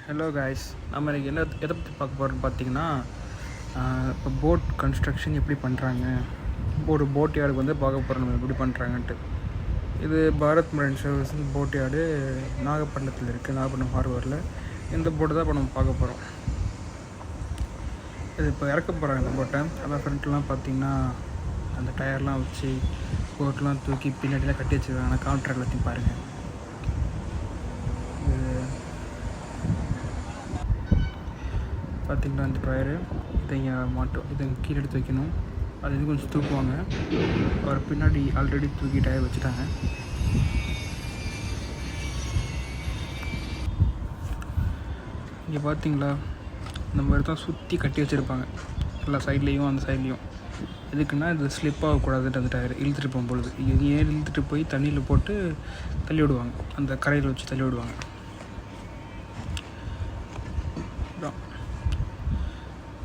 Hello guys, நம்ம இன்றைக்கி எதை பற்றி பார்க்க போகிறோம்னு பார்த்தீங்கன்னா, இப்போ போட் கன்ஸ்ட்ரக்ஷன் எப்படி பண்ணுறாங்க, ஒரு போட் யார்டுக்கு வந்து பார்க்க போகிறோம் நம்ம எப்படி பண்ணுறாங்கன்ட்டு. இது Bharat marine service boat yard நாகப்பட்டினத்தில் இருக்குது, நாகப்பட்டினம் ஹார்பரில். இந்த போட்டு தான் இப்போ நம்ம பார்க்க போகிறோம். இது இப்போ இறக்க போகிறாங்க இந்த போட்டை. அதான் ஃப்ரண்ட்லாம் பார்த்திங்கன்னா அந்த டயர்லாம் வச்சு போட்லாம் தூக்கி பின்னாடிலாம் கட்டி வச்சுருக்காங்க. கான்ட்ராக்ட் எல்லாத்தையும் பாருங்கள். பார்த்திங்கன்னா அந்த டயரு இதை இங்கே மாட்டோம், இதை கீழே எடுத்து வைக்கணும். அது இது கொஞ்சம் தூக்குவாங்க. அவர் பின்னாடி ஆல்ரெடி தூக்கி டயர் வச்சுட்டாங்க. இங்கே பார்த்தீங்களா, இந்த மாதிரி தான் சுற்றி கட்டி வச்சுருப்பாங்க எல்லா சைட்லேயும் அந்த சைட்லேயும். எதுக்குன்னா இது ஸ்லிப் ஆகக்கூடாதுன்ட்டு அந்த டயர் இழுத்துட்டு போகும்பொழுது ஏன் இழுத்துட்டு போய் தண்ணியில் போட்டு தள்ளி விடுவாங்க, அந்த கரையில் வச்சு தள்ளி விடுவாங்க.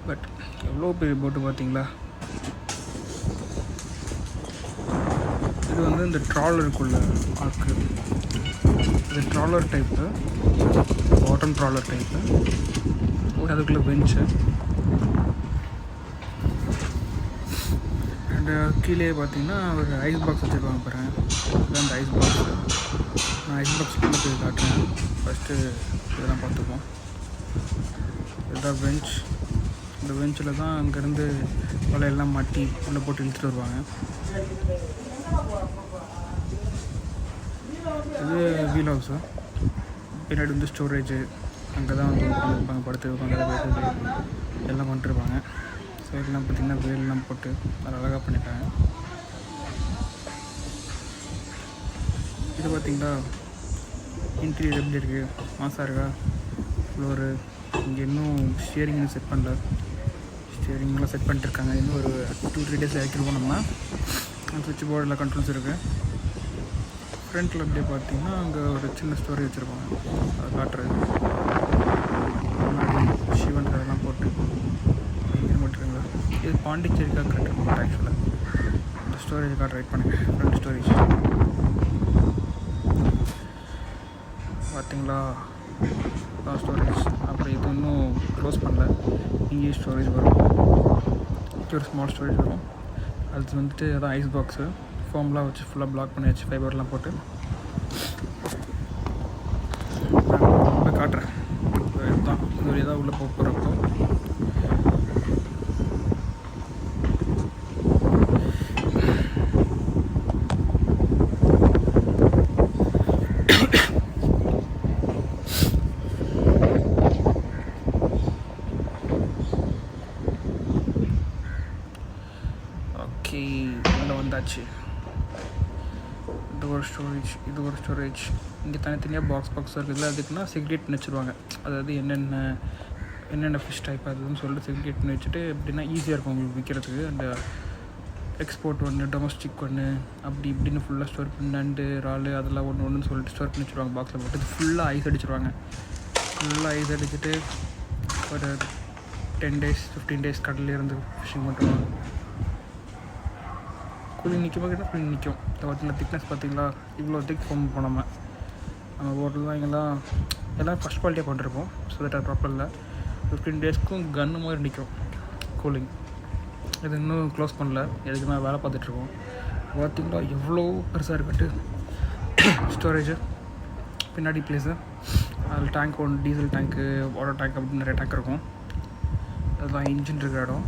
பட் எவ்வளோ பெரிய போட்டு பார்த்தீங்களா. இது வந்து இந்த ட்ராலருக்குள்ள ஆக்கு. இது trawler type, bottom trawler type. அதுக்குள்ளே பெஞ்சு அண்டு கீழே பார்த்தீங்கன்னா ஒரு ஐஸ் பாக்ஸ் வச்சுருப்பாங்க பாருங்கள். இதுதான் அந்த ஐஸ் பாக்ஸ். நான் ஐஸ் பாக்ஸ்க்குள்ளே போய் காட்டுறேன். ஃபஸ்ட்டு இதெல்லாம் பார்த்துப்போம். இதுதான் பெஞ்ச். இந்த பெஞ்சில் தான் அங்கேருந்து வலையெல்லாம் மாட்டி உள்ளே போட்டு இழுத்துட்டு வருவாங்க. இது வீல் ஹவுஸு. பின்னாடி வந்து ஸ்டோரேஜு, அங்கே தான் வந்து உட்காந்துருப்பாங்க, படுத்து வைப்பாங்க, எல்லாம் பண்ணிட்டுருப்பாங்க. ஸோ இதெல்லாம் பார்த்திங்கன்னா வேலெலாம் போட்டு நல்லா அழகாக பண்ணிட்டாங்க. இது பார்த்திங்களா இன்டீரியர் எப்படி இருக்குது, மாசாக இருக்கா. ஃப்ளோரு இங்கே இன்னும் ஸ்டியரிங் செட் பண்ணல. ஸ்டியரிங்லாம் செட் பண்ணிட்டுருக்காங்க. இன்னும் ஒரு 2-3 டேஸ் இறக்கிடுவோம். நம்ம சுவிட்ச் போர்டில் கண்ட்ரோல்ஸ் இருக்குது. ஃப்ரண்ட்டில் அப்படியே பார்த்தீங்கன்னா அங்கே ஒரு சின்ன ஸ்டோரி வச்சுருப்பாங்க, அதை காட்டுறது. முன்னாடி சிவன் அதெல்லாம் போட்டு மட்டுங்களா. இது பாண்டிச்சேரிக்காக கட்டுருப்பாங்க ஆக்சுவலாக. இந்த ஸ்டோரேஜ் கார்டு ரைட் பண்ணுங்கள். ஃப்ரண்ட் ஸ்டோரேஜ் பார்த்தீங்களா, ஸ்டோரேஜ். அப்புறம் இது இன்னும் க்ளோஸ் பண்ணல. இங்கேயும் ஸ்டோரேஜ் வரும், ஒரு ஸ்மால் ஸ்டோரேஜ் வரும். அது வந்துட்டு அதான் ஐஸ் பாக்ஸு. ஃபோம்லாம் வச்சு ஃபுல்லாக பிளாக் பண்ணியாச்சு, ஃபைபர்லாம் போட்டு. நான் காட்டுறேன். இதுதான் இந்த வழியாக தான் உள்ளே போகிறப்போ. உள்ளே வந்தாச்சு. இது ஒரு ஸ்டோரேஜ், இது ஒரு ஸ்டோரேஜ். இங்கே தனித்தனியாக பாக்ஸ் இருக்குது. அதுக்குன்னா செக்ரிகேட் பண்ணி வச்சுருவாங்க. அதாவது என்னென்ன ஃபிஷ் டைப் அதுன்னு சொல்லிட்டு செக்ரிகேட் பண்ணி வச்சுட்டு எப்படின்னா ஈஸியாக இருக்கும் உங்களுக்கு விற்கிறதுக்கு. அந்த எக்ஸ்போர்ட் ஒன்று, டொமஸ்டிக் ஒன்று, அப்படி இப்படின்னு ஃபுல்லாக ஸ்டோர் பண்ணி நண்டு, இறால் அதெல்லாம் ஒன்று சொல்லிட்டு ஸ்டோர் பண்ணி வச்சுருவாங்க பாக்ஸில் போட்டு. ஃபுல்லாக ஐஸ் அடிச்சிடுவாங்க. ஃபுல்லாக ஐஸ் அடிச்சுட்டு ஒரு 10 days 15 days கடலில் இருந்து ஃபிஷ்ஷிங் பண்ணுவாங்க. கூலிங் நிற்கும் போது கூலிங் நிற்கும். இந்த பார்த்தீங்கன்னா திக்னஸ் பார்த்தீங்களா, இவ்வளோ திக் ஃபோம் போனோம் நம்ம போட்டில் தான். இங்கெல்லாம் எல்லாம் ஃபஸ்ட் குவாலிட்டியாக பண்ணிருப்போம். ஸோ தட் ப்ராப்பரில் 15 daysக்கும் கன்று மாதிரி நிற்கும் கூலிங். இது இன்னும் க்ளோஸ் பண்ணல, எதுக்கு நான் வேலை பார்த்துட்ருக்கோம். பார்த்தீங்களா எவ்வளோ பெருசாக இருக்கட்டு. ஸ்டோரேஜு பின்னாடி பிளேஸு, அதில் டேங்க் ஒன்று, டீசல் டேங்க்கு, வாட்டர் டேங்க் அப்படின்னு நிறைய டேங்க் இருக்கும். அதுதான் இன்ஜின் இருக்கிற இடம்,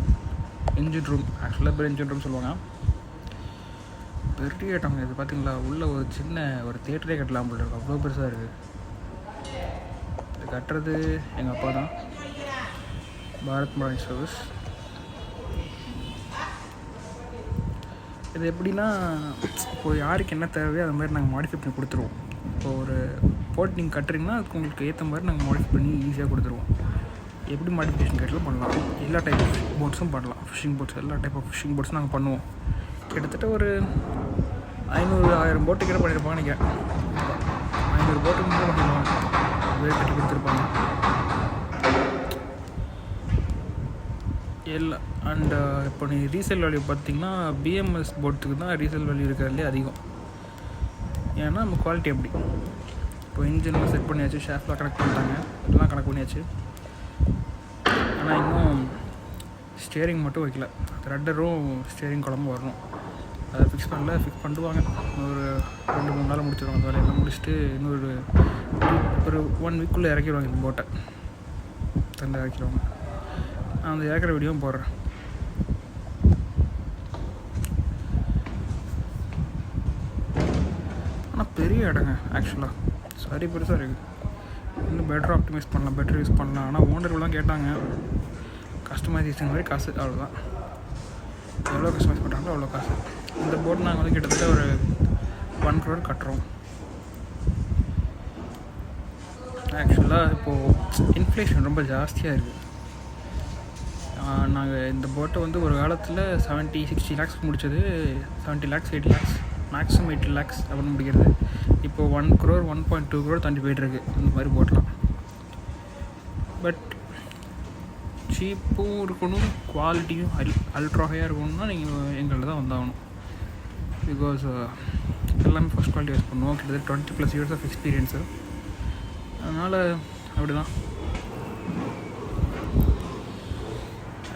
இன்ஜின் ரூம். ஆக்சுவலாக பேர் இன்ஜின் ரூம் சொல்லுவாங்க. பெரிய இடம் இது. பார்த்தீங்களா, உள்ளே ஒரு சின்ன ஒரு தேட்டரே கட்டலாம் போல இருக்கும், அவ்வளோ பெருசாக இருக்குது. இது கட்டுறது எங்கள் அப்பா தான், பாரத் மரைன் சர்வீஸ். இது எப்படின்னா, இப்போது யாருக்கு என்ன தேவையோ அது மாதிரி நாங்கள் மாடிஃபை பண்ணி கொடுத்துருவோம். இப்போது ஒரு போட் நீங்கள் கட்டுறீங்கன்னா அதுக்கு உங்களுக்கு ஏற்ற மாதிரி நாங்கள் மாடிஃபை பண்ணி ஈஸியாக கொடுத்துருவோம். எப்படி மாடிஃபிகேஷன் கேட்டாலும் பண்ணலாம். எல்லா டைப் ஆஃப் போட்ஸும் பண்ணலாம். ஃபிஷிங் போட்ஸ், எல்லா டைப் ஆஃப் ஃபிஷிங் போட்ஸும் நாங்கள் பண்ணுவோம். கிட்டத்தட்ட ஒரு 500-1000 போட்டு கிட்ட பண்ணியிருப்பாங்க. நீங்கள் 500 போட்டுக்கு மேலே பண்ணிடுவாங்க. அதுவே கட்டி கொடுத்துருப்பாங்க எல்லாம். அண்டு இப்போ நீ ரீசேல் வேல்யூ பார்த்திங்கன்னா பிஎம்எஸ் போட்டுக்கு தான் ரீசேல் வேல்யூ இருக்கிறதுலே அதிகம். ஏன்னா நம்ம குவாலிட்டி அப்படி. இப்போ இன்ஜின்லாம் செட் பண்ணியாச்சு, ஷாஃப்ட்லாம் கனெக்ட் பண்ணிட்டாங்க, எல்லாம் கனெக்ட் பண்ணியாச்சு. ஆனால் இன்னும் ஸ்டியரிங் மட்டும் வைக்கல. த்ரெட்டரும் ஸ்டியரிங் குழம்பு வரணும், அதை ஃபிக்ஸ் பண்ணல. ஃபிக்ஸ் பண்ணுவாங்க, ஒரு 2-3 நாள் முடிச்சிடுவாங்க. அந்த வேலையெல்லாம் முடிச்சுட்டு இன்னொரு 1 வீக்குள்ளே இறக்கிடுவாங்க இந்த போட்டை. தண்ணி இறக்கிடுவாங்க. நான் அந்த இறக்குற வீடியோவும் போடுறேன். ஆனால் பெரிய இடங்க ஆக்சுவலாக, சரி பெருசாக இருக்குது. இன்னும் பெட்டராக ஆப்டிமைஸ் பண்ணலாம், பெட்டர் யூஸ் பண்ணலாம். ஆனால் ஓனர்லாம் கேட்டாங்க, கஸ்டமைசேஷன் மாதிரி காசு, அவ்வளோதான். எவ்வளோ கஸ்டமைஸ் பண்ணுறாங்களோ அவ்வளோ காசு. இந்த போட் நாங்கள் வந்து கிட்டத்தட்ட ஒரு 1 crore கட்டுறோம். ஆக்சுவலாக இப்போது இன்ஃப்ளேஷன் ரொம்ப ஜாஸ்தியாக இருக்குது. நாங்கள் இந்த போட்டை வந்து ஒரு காலத்தில் 70-60 lakhs முடித்தது, 70 lakhs 80 lakhs maximum 80 lakhs அப்படின்னு முடிக்கிறது. இப்போது 1 crore 1.2 crore தாண்டி போய்ட்டுருக்கு இந்த மாதிரி போட்டெலாம். பட் சீப்பும் இருக்கணும், குவாலிட்டியும் அல்ட்ரா ஹையாக இருக்கணும்னா நீங்கள் எங்கள்கிட்ட தான் வந்தாகணும். பிகாஸ் எல்லாமே ஃபஸ்ட் குவாலிட்டி யூஸ் பண்ணுவோம். கிட்டத்தட்ட 20+ years ஆஃப் எக்ஸ்பீரியன்ஸு. அதனால் அப்படி தான்.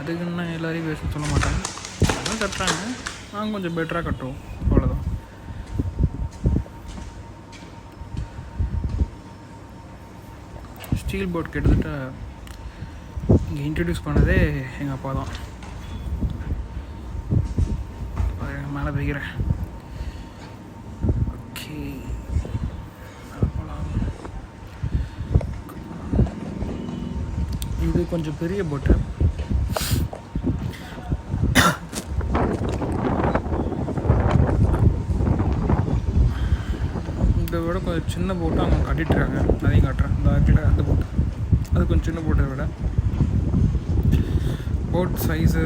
அதுக்குன்னு எல்லோரையும் பேச சொல்ல மாட்டாங்க, அதெல்லாம் கட்டுறாங்க, நாங்கள் கொஞ்சம் பெட்டராக கட்டுவோம், அவ்வளோதான். ஸ்டீல் போட் கிட்டத்தட்ட இங்கே இன்ட்ரடியூஸ் பண்ணதே எங்கள் அப்பா தான். எங்கள் மேலே போய்க்கிறேன். ஓகே, இது கொஞ்சம் பெரிய போட்டு. இதை விட கொஞ்சம் சின்ன போட்டு அவங்க கட்டிட்டுருக்காங்க, அதையும் காட்டுறேன். இந்த ஆக்கில் அந்த போட்டு, அது கொஞ்சம் சின்ன போட்டை விட. Boat size,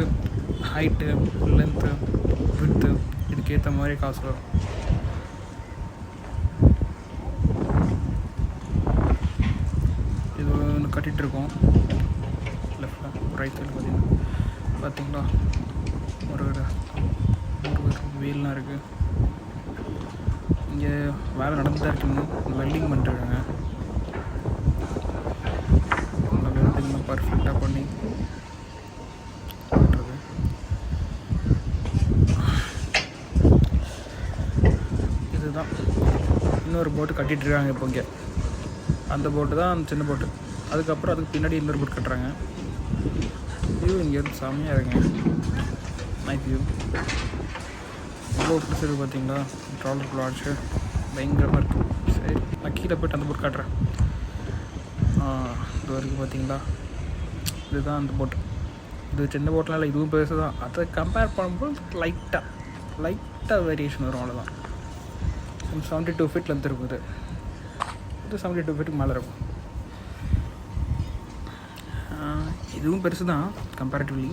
height, length, width இதுக்கேற்ற மாதிரி காசு வரும். இது ஒன்று கட்டிகிட்ருக்கோம் லெஃப்டில், ரைட் சைடில் பார்த்தீங்களா ஒரு வீல்லாம் இருக்குது. இங்கே வேலை நடந்து தான் இருக்கணும், வெல்டிங் பண்ணிட்டுருக்காங்க. அந்த வெல்டிங்லாம் பர்ஃபெக்டாக பண்ணி பண்ணுறது. இதுதான் இன்னொரு போட்டு கட்டிகிட்ருக்காங்க இப்போ இங்கே. அந்த போட்டு தான் அந்த சின்ன போட்டு. அதுக்கப்புறம் அதுக்கு பின்னாடி இன்னொரு போட்டு கட்டுறாங்க. வியூ இங்கேருந்து செம்மையாக இருக்குங்க, நைட் வியூ. எவ்வளோ பிடிச்சிருக்கு பார்த்தீங்களா, ட்ராலர் லாட்ஜு பயங்கரமாக இருக்குது. சரி, நான் கீழே போய்ட்டு அந்த போட் காட்டுறேன். இது வரைக்கும் பார்த்தீங்களா, இதுதான் அந்த போட்டு. இது சின்ன போட்டெலாம் இல்லை, இதுவும் பெருசு தான். அதை கம்பேர் பண்ணும்போது லைட்டாக வேரியேஷன் வரும், அவ்வளோதான். 72 feet லென்த் இருக்குது. இது 72 feet மேலே இருக்கும். இதுவும் பெருசு தான் கம்பேரிட்டிவ்லி.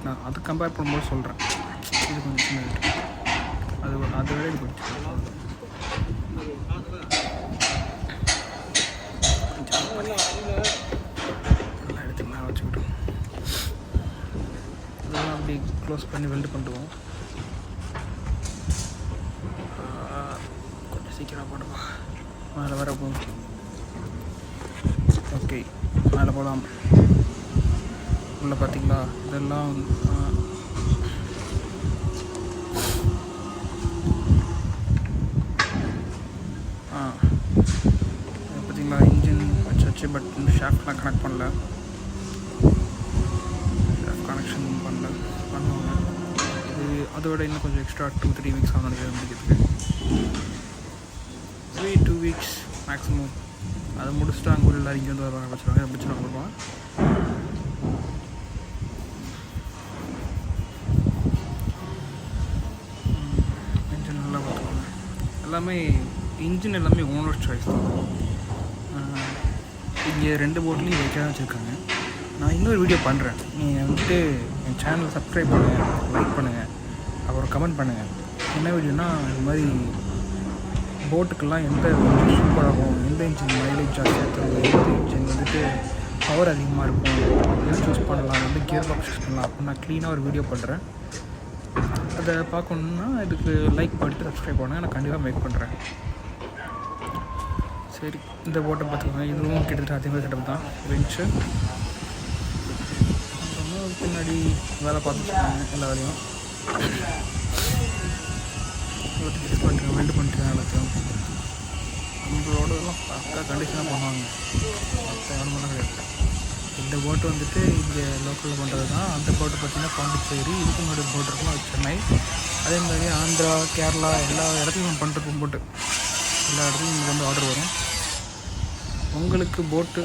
நான் அது கம்பேர் பண்ணும்போது சொல்கிறேன், இது கொஞ்சம் சின்ன ரேட்டு, அதை விட இது கொஞ்சம் நல்லா எடுத்து மேலே வச்சுக்கிட்டோம். இதெல்லாம் அப்படி க்ளோஸ் பண்ணி வெல்டு பண்ணுவோம். கொஞ்சம் சீக்கிரம் போடுவோம், மேலே வர போகும். ஓகே, மேலே போகலாம். உள்ளே பார்த்தீங்களா, இதெல்லாம் பார்த்தீங்களா, இன்ஜின் வச்சாச்சு. பட் இந்த ஷாஃப்ட்லாம் கனெக்ட் பண்ணல, ஷாஃப்ட் கனெக்ஷன் பண்ணுவாங்க. இது அதோட இன்னும் கொஞ்சம் எக்ஸ்ட்ரா 2-3 weeks ஆகும் நினைக்கிறேன் முடிக்கிறதுக்கு. 2 weeks மேக்ஸிமம். அதை முடிச்சுட்டு அங்கே உள்ள எல்லாரும் இங்கே வந்து வர வச்சுருவாங்க, முடிச்சுட்டு கொடுப்பாங்க. இன்ஜின் நல்லா பார்த்துக்கோங்க. எல்லாமே இன்ஜின் எல்லாமே ஓனர் சாய்ஸ் தான். இங்கே 2 போட்லேயும் வைக்க தான் வச்சுருக்காங்க. நான் இன்னொரு வீடியோ பண்ணுறேன், நீங்கள் வந்துட்டு என் சேனலை சப்ஸ்கிரைப் பண்ணுங்கள், லைக் பண்ணுங்கள், அப்புறம் கமெண்ட் பண்ணுங்கள். என்ன வீடியோனா, இந்த மாதிரி போட்டுக்கெல்லாம் எந்த இன்ஜின் சூப்பராகும், எந்த இன்ஜின் மைலேஜ் ஜாஸ்தியாக தரும், எந்த இன்ஜின் வந்துட்டு பவர் அதிகமாக இருக்கும், எது சூஸ் பண்ணலாம், வந்து கியர் பாக்ஸ் யூஸ் பண்ணலாம் அப்படின்னு நான் க்ளீனாக ஒரு வீடியோ பண்ணுறேன். அதை பார்க்கணுன்னா இதுக்கு லைக் பண்ணிட்டு சப்ஸ்கிரைப் பண்ணுங்கள், நான் கண்டிப்பாக மேக் பண்ணுறேன். சரி, இந்த போட்டை பார்த்துக்கோங்க. இதுவும் கிட்டத்தட்ட அதே மாதிரி செட்டப் தான். பெஞ்சு பின்னாடி வேலை பார்த்துருக்காங்க. எல்லா வேலையும் ஃபிக்ஸ் பண்ணிட்டு வெல்டு பண்ணிட்டு எல்லாத்தையும் நம்மளோட இதெல்லாம் பக்கா கண்டிஷனாக பண்ணுவாங்க. மற்ற இடமெல்லாம் கிடையாது. இந்த போட்டு வந்துட்டு இங்கே லோக்கலில் பண்ணுறது தான். அந்த போட்டு பார்த்திங்கன்னா பாண்டிச்சேரி, இதுக்கு முன்னாடி போட்டு இருக்கும் அது சென்னை. அதே மாதிரி ஆந்திரா, கேரளா எல்லா இடத்துலையும் நம்ம பண்ணிருப்போம் போட்டு. எல்லா இடத்துலையும் இங்கே வந்து ஆர்டர் வரும். உங்களுக்கு போட்டு